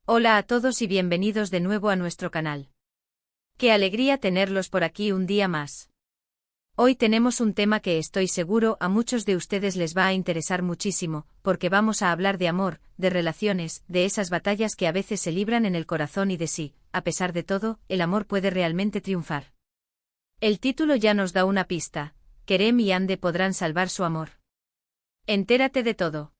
Hola a todos y bienvenidos de nuevo a nuestro canal. Qué alegría tenerlos por aquí un día más. Hoy tenemos un tema que estoy seguro a muchos de ustedes les va a interesar muchísimo, porque vamos a hablar de amor, de relaciones, de esas batallas que a veces se libran en el corazón y de si, a pesar de todo, el amor puede realmente triunfar. El título ya nos da una pista: Kerem y Hande podrán salvar su amor. Entérate de todo.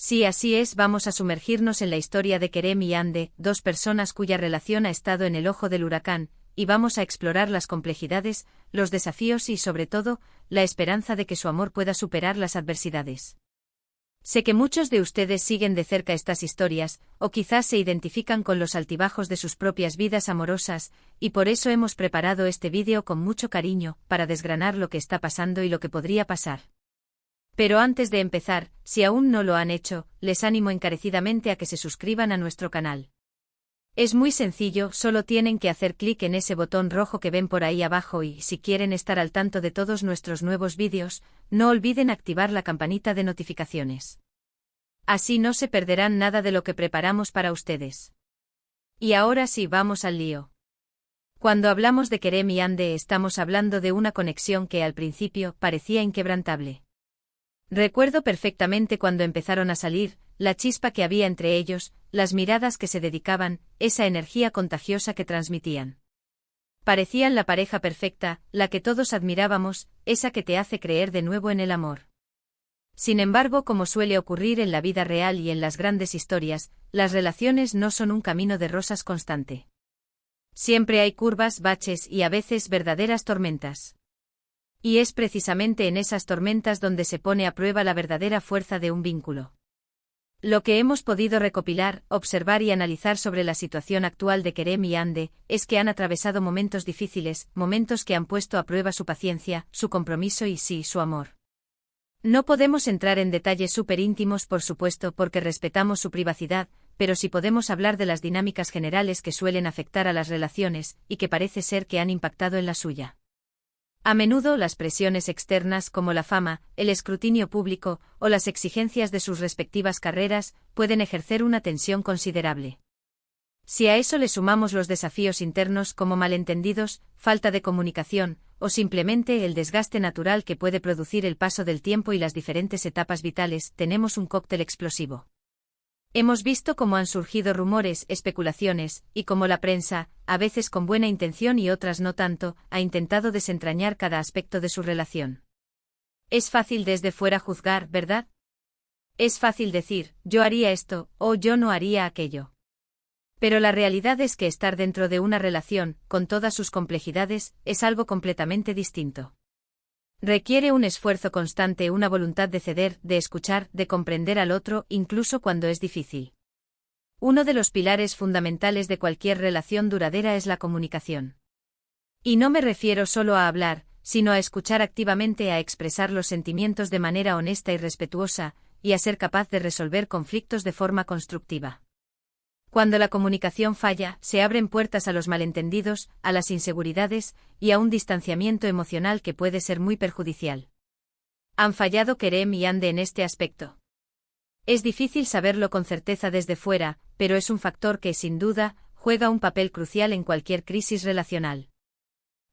Sí, así es, vamos a sumergirnos en la historia de Kerem y Hande, dos personas cuya relación ha estado en el ojo del huracán, y vamos a explorar las complejidades, los desafíos y, sobre todo, la esperanza de que su amor pueda superar las adversidades. Sé que muchos de ustedes siguen de cerca estas historias, o quizás se identifican con los altibajos de sus propias vidas amorosas, y por eso hemos preparado este vídeo con mucho cariño, para desgranar lo que está pasando y lo que podría pasar. Pero antes de empezar, si aún no lo han hecho, les animo encarecidamente a que se suscriban a nuestro canal. Es muy sencillo, solo tienen que hacer clic en ese botón rojo que ven por ahí abajo y, si quieren estar al tanto de todos nuestros nuevos vídeos, no olviden activar la campanita de notificaciones. Así no se perderán nada de lo que preparamos para ustedes. Y ahora sí, vamos al lío. Cuando hablamos de Kerem y Hande estamos hablando de una conexión que al principio parecía inquebrantable. Recuerdo perfectamente cuando empezaron a salir, la chispa que había entre ellos, las miradas que se dedicaban, esa energía contagiosa que transmitían. Parecían la pareja perfecta, la que todos admirábamos, esa que te hace creer de nuevo en el amor. Sin embargo, como suele ocurrir en la vida real y en las grandes historias, las relaciones no son un camino de rosas constante. Siempre hay curvas, baches y a veces verdaderas tormentas. Y es precisamente en esas tormentas donde se pone a prueba la verdadera fuerza de un vínculo. Lo que hemos podido recopilar, observar y analizar sobre la situación actual de Kerem y Hande, es que han atravesado momentos difíciles, momentos que han puesto a prueba su paciencia, su compromiso y sí, su amor. No podemos entrar en detalles súper íntimos, por supuesto, porque respetamos su privacidad, pero sí podemos hablar de las dinámicas generales que suelen afectar a las relaciones, y que parece ser que han impactado en la suya. A menudo las presiones externas como la fama, el escrutinio público o las exigencias de sus respectivas carreras pueden ejercer una tensión considerable. Si a eso le sumamos los desafíos internos como malentendidos, falta de comunicación, o simplemente el desgaste natural que puede producir el paso del tiempo y las diferentes etapas vitales, tenemos un cóctel explosivo. Hemos visto cómo han surgido rumores, especulaciones, y cómo la prensa, a veces con buena intención y otras no tanto, ha intentado desentrañar cada aspecto de su relación. Es fácil desde fuera juzgar, ¿verdad? Es fácil decir, yo haría esto, o yo no haría aquello. Pero la realidad es que estar dentro de una relación, con todas sus complejidades, es algo completamente distinto. Requiere un esfuerzo constante, una voluntad de ceder, de escuchar, de comprender al otro, incluso cuando es difícil. Uno de los pilares fundamentales de cualquier relación duradera es la comunicación. Y no me refiero solo a hablar, sino a escuchar activamente, a expresar los sentimientos de manera honesta y respetuosa, y a ser capaz de resolver conflictos de forma constructiva. Cuando la comunicación falla, se abren puertas a los malentendidos, a las inseguridades, y a un distanciamiento emocional que puede ser muy perjudicial. ¿Han fallado Kerem y Hande en este aspecto? Es difícil saberlo con certeza desde fuera, pero es un factor que, sin duda, juega un papel crucial en cualquier crisis relacional.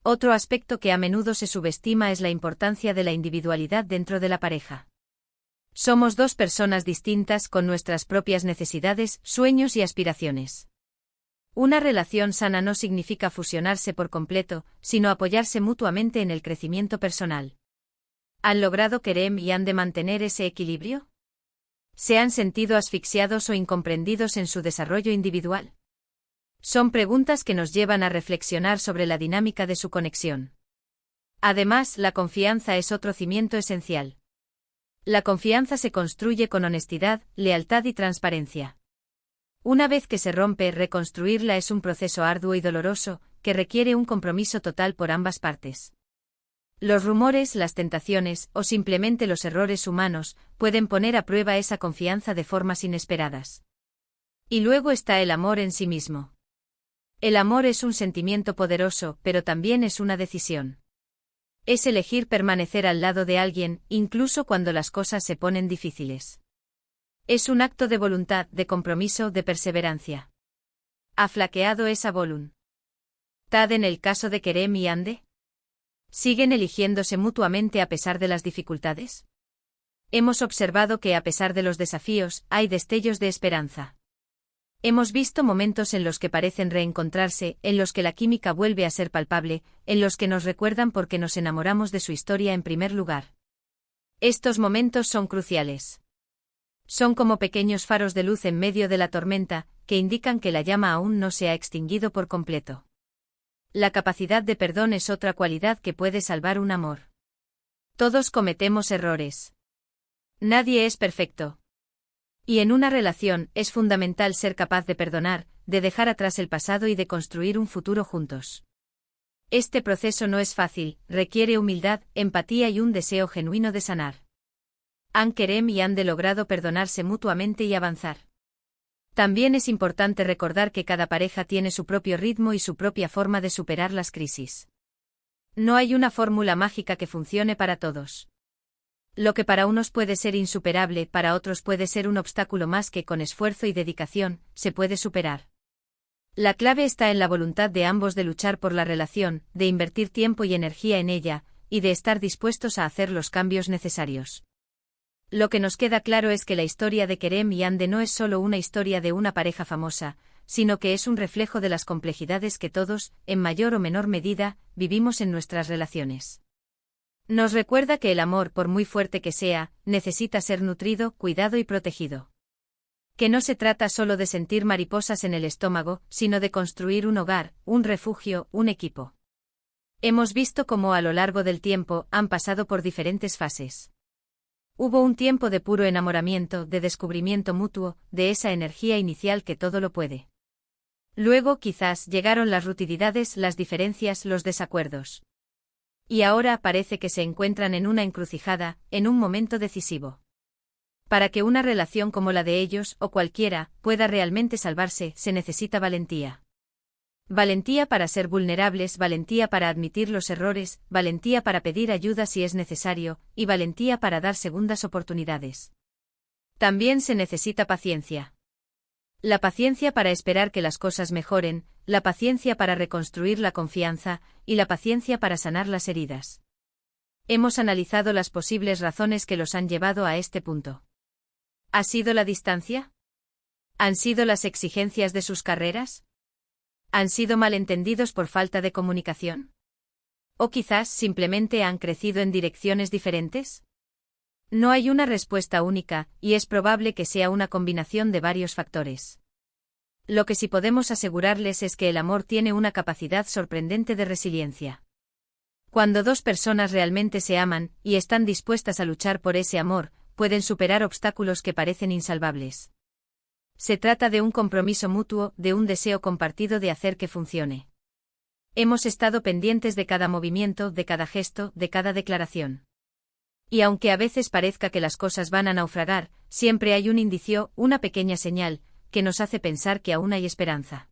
Otro aspecto que a menudo se subestima es la importancia de la individualidad dentro de la pareja. Somos dos personas distintas con nuestras propias necesidades, sueños y aspiraciones. Una relación sana no significa fusionarse por completo, sino apoyarse mutuamente en el crecimiento personal. ¿Han logrado Kerem y Hande mantener ese equilibrio? ¿Se han sentido asfixiados o incomprendidos en su desarrollo individual? Son preguntas que nos llevan a reflexionar sobre la dinámica de su conexión. Además, la confianza es otro cimiento esencial. La confianza se construye con honestidad, lealtad y transparencia. Una vez que se rompe, reconstruirla es un proceso arduo y doloroso, que requiere un compromiso total por ambas partes. Los rumores, las tentaciones, o simplemente los errores humanos, pueden poner a prueba esa confianza de formas inesperadas. Y luego está el amor en sí mismo. El amor es un sentimiento poderoso, pero también es una decisión. Es elegir permanecer al lado de alguien, incluso cuando las cosas se ponen difíciles. Es un acto de voluntad, de compromiso, de perseverancia. ¿Ha flaqueado esa voluntad en el caso de Kerem y Ande? ¿Siguen eligiéndose mutuamente a pesar de las dificultades? Hemos observado que a pesar de los desafíos, hay destellos de esperanza. Hemos visto momentos en los que parecen reencontrarse, en los que la química vuelve a ser palpable, en los que nos recuerdan por qué nos enamoramos de su historia en primer lugar. Estos momentos son cruciales. Son como pequeños faros de luz en medio de la tormenta, que indican que la llama aún no se ha extinguido por completo. La capacidad de perdón es otra cualidad que puede salvar un amor. Todos cometemos errores. Nadie es perfecto. Y en una relación es fundamental ser capaz de perdonar, de dejar atrás el pasado y de construir un futuro juntos. Este proceso no es fácil, requiere humildad, empatía y un deseo genuino de sanar. Kerem y Ande logrado perdonarse mutuamente y avanzar. También es importante recordar que cada pareja tiene su propio ritmo y su propia forma de superar las crisis. No hay una fórmula mágica que funcione para todos. Lo que para unos puede ser insuperable, para otros puede ser un obstáculo más que con esfuerzo y dedicación, se puede superar. La clave está en la voluntad de ambos de luchar por la relación, de invertir tiempo y energía en ella, y de estar dispuestos a hacer los cambios necesarios. Lo que nos queda claro es que la historia de Kerem y Ande no es solo una historia de una pareja famosa, sino que es un reflejo de las complejidades que todos, en mayor o menor medida, vivimos en nuestras relaciones. Nos recuerda que el amor, por muy fuerte que sea, necesita ser nutrido, cuidado y protegido. Que no se trata solo de sentir mariposas en el estómago, sino de construir un hogar, un refugio, un equipo. Hemos visto cómo a lo largo del tiempo han pasado por diferentes fases. Hubo un tiempo de puro enamoramiento, de descubrimiento mutuo, de esa energía inicial que todo lo puede. Luego quizás llegaron las rutinidades, las diferencias, los desacuerdos. Y ahora parece que se encuentran en una encrucijada, en un momento decisivo. Para que una relación como la de ellos, o cualquiera, pueda realmente salvarse, se necesita valentía. Valentía para ser vulnerables, valentía para admitir los errores, valentía para pedir ayuda si es necesario, y valentía para dar segundas oportunidades. También se necesita paciencia. La paciencia para esperar que las cosas mejoren, la paciencia para reconstruir la confianza, y la paciencia para sanar las heridas. Hemos analizado las posibles razones que los han llevado a este punto. ¿Ha sido la distancia? ¿Han sido las exigencias de sus carreras? ¿Han sido malentendidos por falta de comunicación? ¿O quizás simplemente han crecido en direcciones diferentes? No hay una respuesta única, y es probable que sea una combinación de varios factores. Lo que sí podemos asegurarles es que el amor tiene una capacidad sorprendente de resiliencia. Cuando dos personas realmente se aman, y están dispuestas a luchar por ese amor, pueden superar obstáculos que parecen insalvables. Se trata de un compromiso mutuo, de un deseo compartido de hacer que funcione. Hemos estado pendientes de cada movimiento, de cada gesto, de cada declaración. Y aunque a veces parezca que las cosas van a naufragar, siempre hay un indicio, una pequeña señal, que nos hace pensar que aún hay esperanza.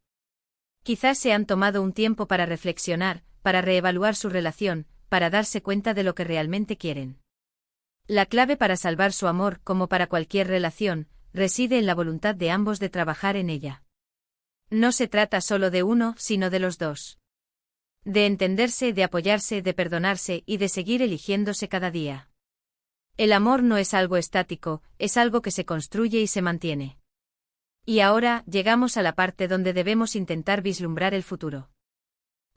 Quizás se han tomado un tiempo para reflexionar, para reevaluar su relación, para darse cuenta de lo que realmente quieren. La clave para salvar su amor, como para cualquier relación, reside en la voluntad de ambos de trabajar en ella. No se trata solo de uno, sino de los dos. De entenderse, de apoyarse, de perdonarse y de seguir eligiéndose cada día. El amor no es algo estático, es algo que se construye y se mantiene. Y ahora, llegamos a la parte donde debemos intentar vislumbrar el futuro.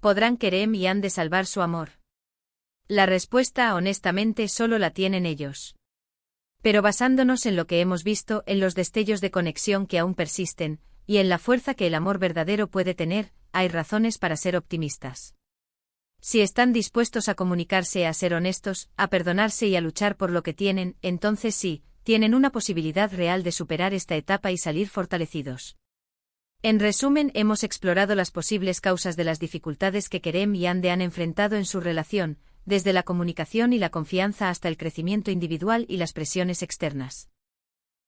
¿Podrán Kerem y Ande salvar su amor? La respuesta, honestamente, solo la tienen ellos. Pero basándonos en lo que hemos visto, en los destellos de conexión que aún persisten, y en la fuerza que el amor verdadero puede tener, hay razones para ser optimistas. Si están dispuestos a comunicarse, a ser honestos, a perdonarse y a luchar por lo que tienen, entonces sí, tienen una posibilidad real de superar esta etapa y salir fortalecidos. En resumen, hemos explorado las posibles causas de las dificultades que Kerem y Ande han enfrentado en su relación, desde la comunicación y la confianza hasta el crecimiento individual y las presiones externas.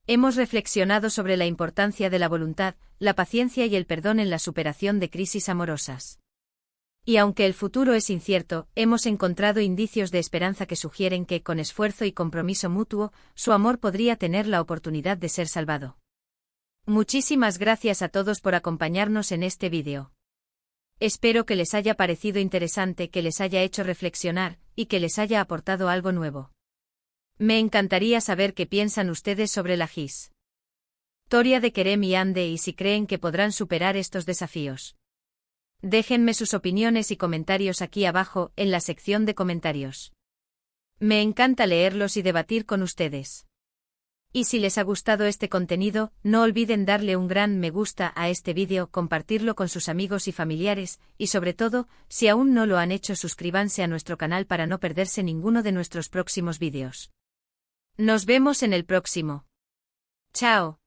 Hemos reflexionado sobre la importancia de la voluntad, la paciencia y el perdón en la superación de crisis amorosas. Y aunque el futuro es incierto, hemos encontrado indicios de esperanza que sugieren que, con esfuerzo y compromiso mutuo, su amor podría tener la oportunidad de ser salvado. Muchísimas gracias a todos por acompañarnos en este vídeo. Espero que les haya parecido interesante, que les haya hecho reflexionar, y que les haya aportado algo nuevo. Me encantaría saber qué piensan ustedes sobre la historia de Kerem y Ande y si creen que podrán superar estos desafíos. Déjenme sus opiniones y comentarios aquí abajo, en la sección de comentarios. Me encanta leerlos y debatir con ustedes. Y si les ha gustado este contenido, no olviden darle un gran me gusta a este vídeo, compartirlo con sus amigos y familiares, y sobre todo, si aún no lo han hecho, suscríbanse a nuestro canal para no perderse ninguno de nuestros próximos vídeos. Nos vemos en el próximo. Chao.